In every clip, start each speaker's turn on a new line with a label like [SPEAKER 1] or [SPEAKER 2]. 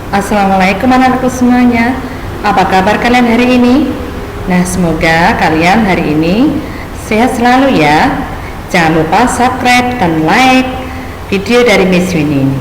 [SPEAKER 1] Assalamualaikum anak-anakku semuanya. Apa kabar kalian hari ini? Nah, semoga kalian hari ini sehat selalu ya. Jangan lupa subscribe dan like video dari Miss Yuni ini.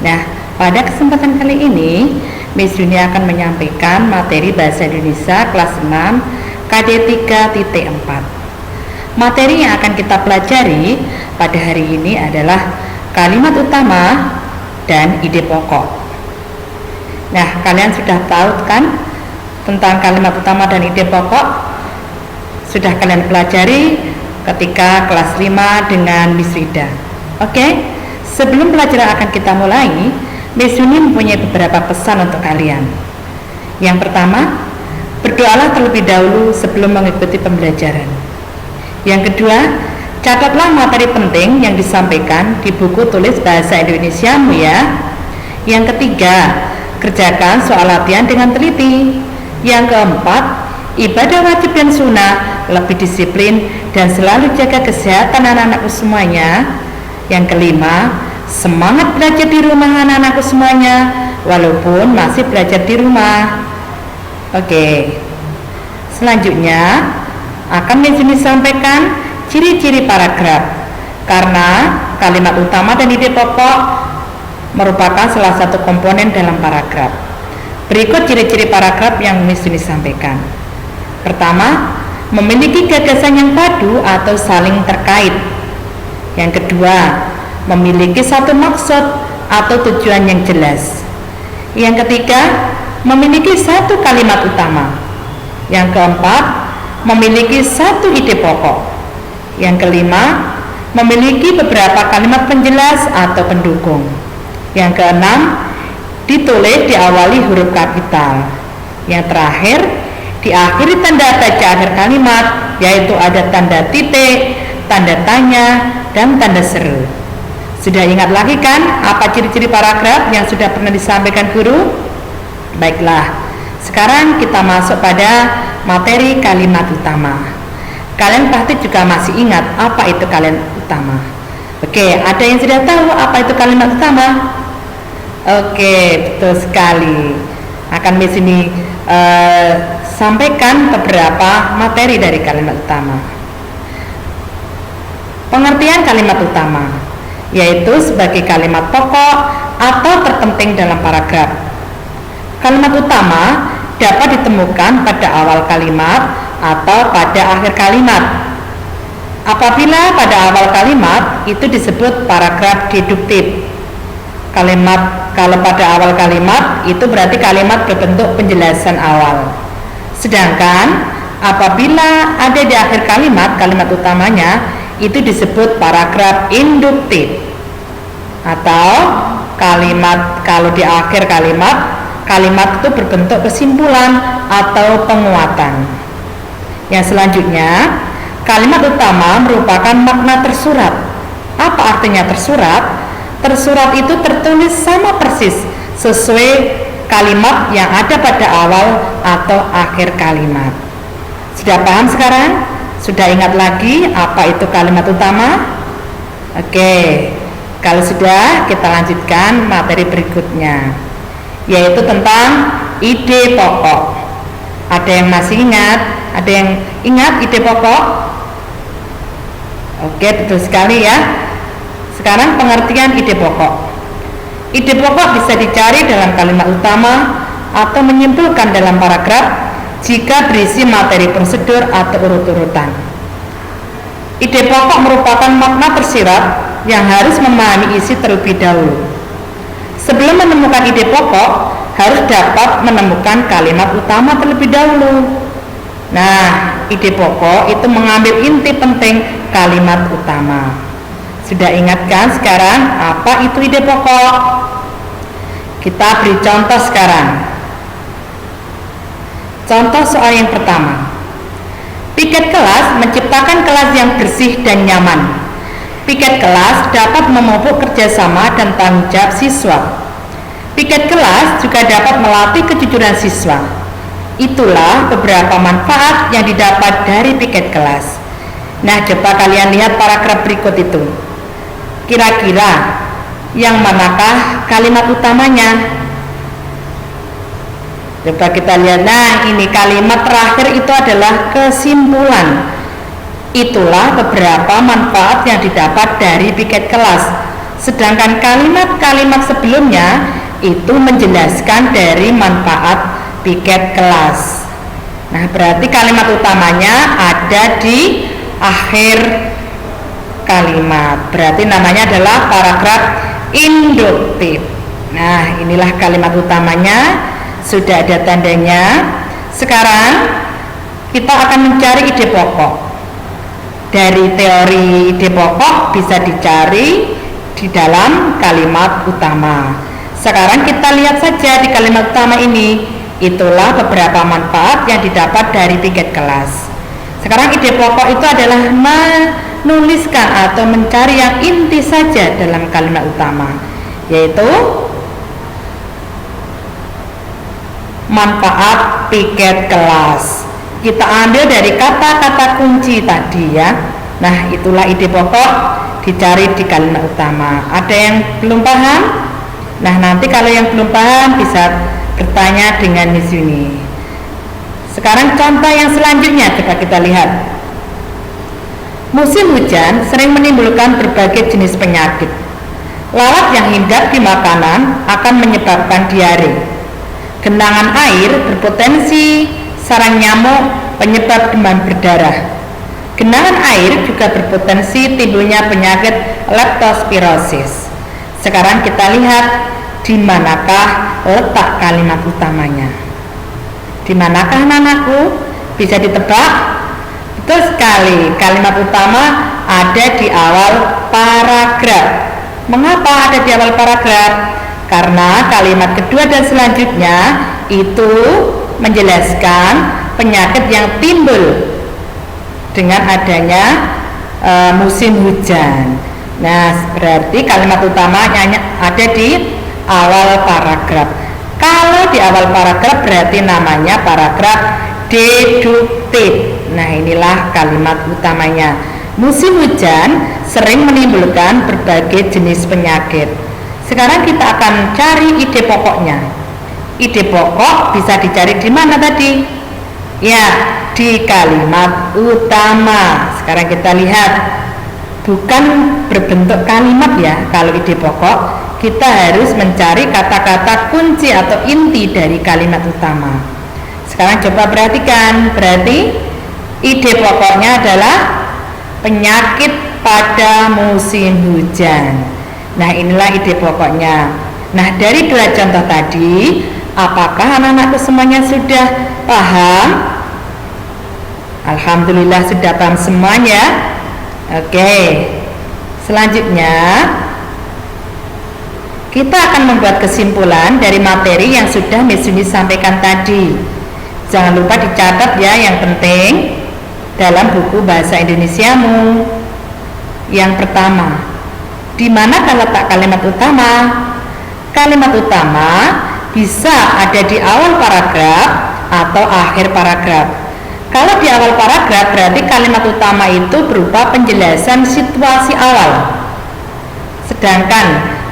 [SPEAKER 1] Nah, pada kesempatan kali ini Miss Yuni akan menyampaikan materi Bahasa Indonesia kelas 6 KD 3.4. Materi yang akan kita pelajari pada hari ini adalah kalimat utama dan ide pokok. Nah, kalian sudah tahu kan tentang kalimat utama dan ide pokok? Sudah kalian pelajari ketika kelas 5 dengan Miss Rida. Oke? Sebelum pelajaran akan kita mulai, Miss Yuni mempunyai beberapa pesan untuk kalian. Yang pertama, berdoalah terlebih dahulu sebelum mengikuti pembelajaran. Yang kedua, catatlah materi penting yang disampaikan di buku tulis Bahasa Indonesiamu ya. Yang ketiga, kerjakan soal latihan dengan teliti. Yang keempat, ibadah wajib dan sunnah, lebih disiplin dan selalu jaga kesehatan anak-anakku semuanya. Yang kelima, semangat belajar di rumah anak-anakku semuanya, walaupun masih belajar di rumah. Oke, selanjutnya akan disampaikan ciri-ciri paragraf, karena kalimat utama dan ide pokok merupakan salah satu komponen dalam paragraf. Berikut ciri-ciri paragraf yang Miss Yuni sampaikan. Pertama, memiliki gagasan yang padu atau saling terkait. Yang kedua, memiliki satu maksud atau tujuan yang jelas. Yang ketiga, memiliki satu kalimat utama. Yang keempat, memiliki satu ide pokok. Yang kelima, memiliki beberapa kalimat penjelas atau pendukung. Yang keenam, ditulis diawali huruf kapital. Yang terakhir, diakhiri tanda baca akhir kalimat, yaitu ada tanda titik, tanda tanya, dan tanda seru. Sudah ingat lagi kan apa ciri-ciri paragraf yang sudah pernah disampaikan guru? Baiklah, sekarang kita masuk pada materi kalimat utama. Kalian pasti juga masih ingat apa itu kalimat utama. Oke, ada yang sudah tahu apa itu kalimat utama? Oke, betul sekali. Akan Miss ini sampaikan beberapa materi dari kalimat utama. Pengertian kalimat utama, yaitu sebagai kalimat pokok atau terpenting dalam paragraf. Kalimat utama dapat ditemukan pada awal kalimat atau pada akhir kalimat. Apabila pada awal kalimat itu disebut paragraf deduktif. Kalau pada awal kalimat itu berarti kalimat berbentuk penjelasan awal. Sedangkan apabila ada di akhir kalimat, kalimat utamanya itu disebut paragraf induktif. Atau kalau di akhir kalimat itu berbentuk kesimpulan atau penguatan. Yang selanjutnya, kalimat utama merupakan makna tersurat. Apa artinya tersurat? Tersurat itu tertulis sama persis sesuai kalimat yang ada pada awal atau akhir kalimat. Sudah paham sekarang? Sudah ingat lagi apa itu kalimat utama? Oke, kalau sudah, kita lanjutkan materi berikutnya, yaitu tentang ide pokok. Ada yang masih ingat? Ada yang ingat ide pokok? Oke, betul sekali ya. Sekarang pengertian ide pokok. Ide pokok bisa dicari dalam kalimat utama atau menyimpulkan dalam paragraf jika berisi materi prosedur atau urut-urutan. Ide pokok merupakan makna tersirat yang harus memahami isi terlebih dahulu. Sebelum menemukan ide pokok, harus dapat menemukan kalimat utama terlebih dahulu. Nah, ide pokok itu mengambil inti penting kalimat utama. Sudah ingatkan sekarang apa itu ide pokok? Kita beri contoh sekarang. Contoh soal yang pertama. Piket kelas menciptakan kelas yang bersih dan nyaman. Piket kelas dapat memupuk kerjasama dan tanggung jawab siswa. Piket kelas juga dapat melatih kejujuran siswa. Itulah beberapa manfaat yang didapat dari piket kelas. Nah, coba kalian lihat paragraf berikut itu. Kira-kira yang manakah kalimat utamanya? Coba kita lihat. Nah, ini kalimat terakhir itu adalah kesimpulan. Itulah beberapa manfaat yang didapat dari piket kelas. Sedangkan kalimat-kalimat sebelumnya itu menjelaskan dari manfaat piket kelas. Nah, berarti kalimat utamanya ada di akhir kalimat. Berarti namanya adalah paragraf induktif. Nah, inilah kalimat utamanya, sudah ada tandanya. Sekarang kita akan mencari ide pokok. Dari teori ide pokok bisa dicari di dalam kalimat utama. Sekarang kita lihat saja di kalimat utama ini. Itulah beberapa manfaat yang didapat dari piket kelas. Sekarang ide pokok itu adalah menuliskan atau mencari yang inti saja dalam kalimat utama, yaitu manfaat piket kelas. Kita ambil dari kata-kata kunci tadi ya. Nah, itulah ide pokok dicari di kalimat utama. Ada yang belum paham? Nah, nanti kalau yang belum paham bisa bertanya dengan Miss Yuni. Sekarang contoh yang selanjutnya, coba kita lihat. Musim hujan sering menimbulkan berbagai jenis penyakit. Lalat yang hinggap di makanan akan menyebabkan diare. Genangan air berpotensi sarang nyamuk penyebab demam berdarah. Genangan air juga berpotensi timbulnya penyakit leptospirosis. Sekarang kita lihat di manakah letak kalimat utamanya. Di manakah anak-anakku? Bisa ditebak? Betul sekali, kalimat utama ada di awal paragraf. Mengapa ada di awal paragraf? Karena kalimat kedua dan selanjutnya itu menjelaskan penyakit yang timbul dengan adanya musim hujan. Nah, berarti kalimat utamanya ada di awal paragraf. Kalau di awal paragraf berarti namanya paragraf deduktif. Nah, inilah kalimat utamanya. Musim hujan sering menimbulkan berbagai jenis penyakit. Sekarang kita akan cari ide pokoknya. Ide pokok bisa dicari di mana tadi? Ya, di kalimat utama. Sekarang kita lihat, bukan berbentuk kalimat ya. Kalau ide pokok, kita harus mencari kata-kata kunci atau inti dari kalimat utama. Sekarang coba perhatikan. Berarti ide pokoknya adalah penyakit pada musim hujan. Nah, inilah ide pokoknya. Nah, dari dua contoh tadi, apakah anak-anakku semuanya sudah paham? Alhamdulillah sudah paham semuanya. Oke, selanjutnya kita akan membuat kesimpulan dari materi yang sudah Miss Yuni sampaikan tadi. Jangan lupa dicatat ya yang penting dalam buku bahasa Indonesiamu. Yang pertama, di mana letak kalimat utama? Kalimat utama bisa ada di awal paragraf atau akhir paragraf. Kalau di awal paragraf berarti kalimat utama itu berupa penjelasan situasi awal. Sedangkan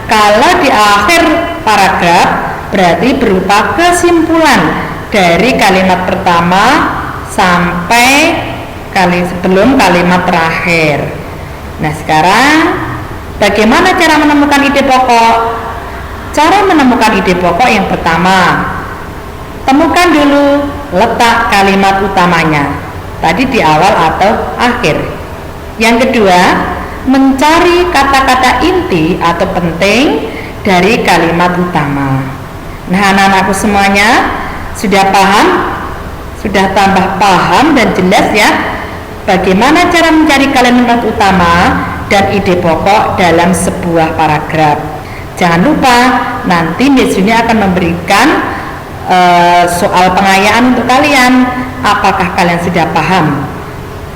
[SPEAKER 1] kalau di akhir paragraf berarti berupa kesimpulan dari kalimat pertama sampai sebelum kalimat terakhir. Nah, sekarang bagaimana cara menemukan ide pokok? Cara menemukan ide pokok yang pertama, temukan dulu letak kalimat utamanya, tadi di awal atau akhir. Yang kedua, mencari kata-kata inti atau penting dari kalimat utama. Nah, anak-anakku semuanya sudah paham? Sudah tambah paham dan jelas ya bagaimana cara mencari kalimat utama dan ide pokok dalam sebuah paragraf. Jangan lupa nanti Miss Yuni akan memberikan soal pengayaan untuk kalian. Apakah kalian sudah paham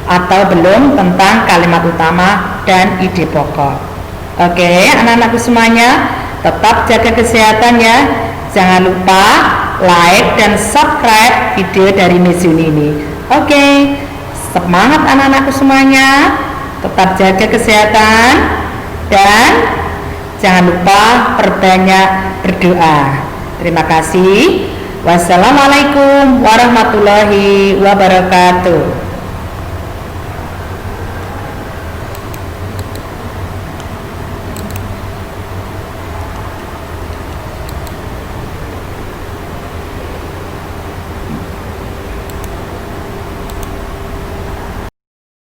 [SPEAKER 1] atau belum tentang kalimat utama dan ide pokok? Oke, anak-anakku semuanya tetap jaga kesehatan ya. Jangan lupa like dan subscribe video dari Miss Yuni ini. Oke, semangat anak-anakku semuanya. Tetap jaga kesehatan dan jangan lupa perbanyak berdoa. Terima kasih. Wassalamualaikum warahmatullahi wabarakatuh.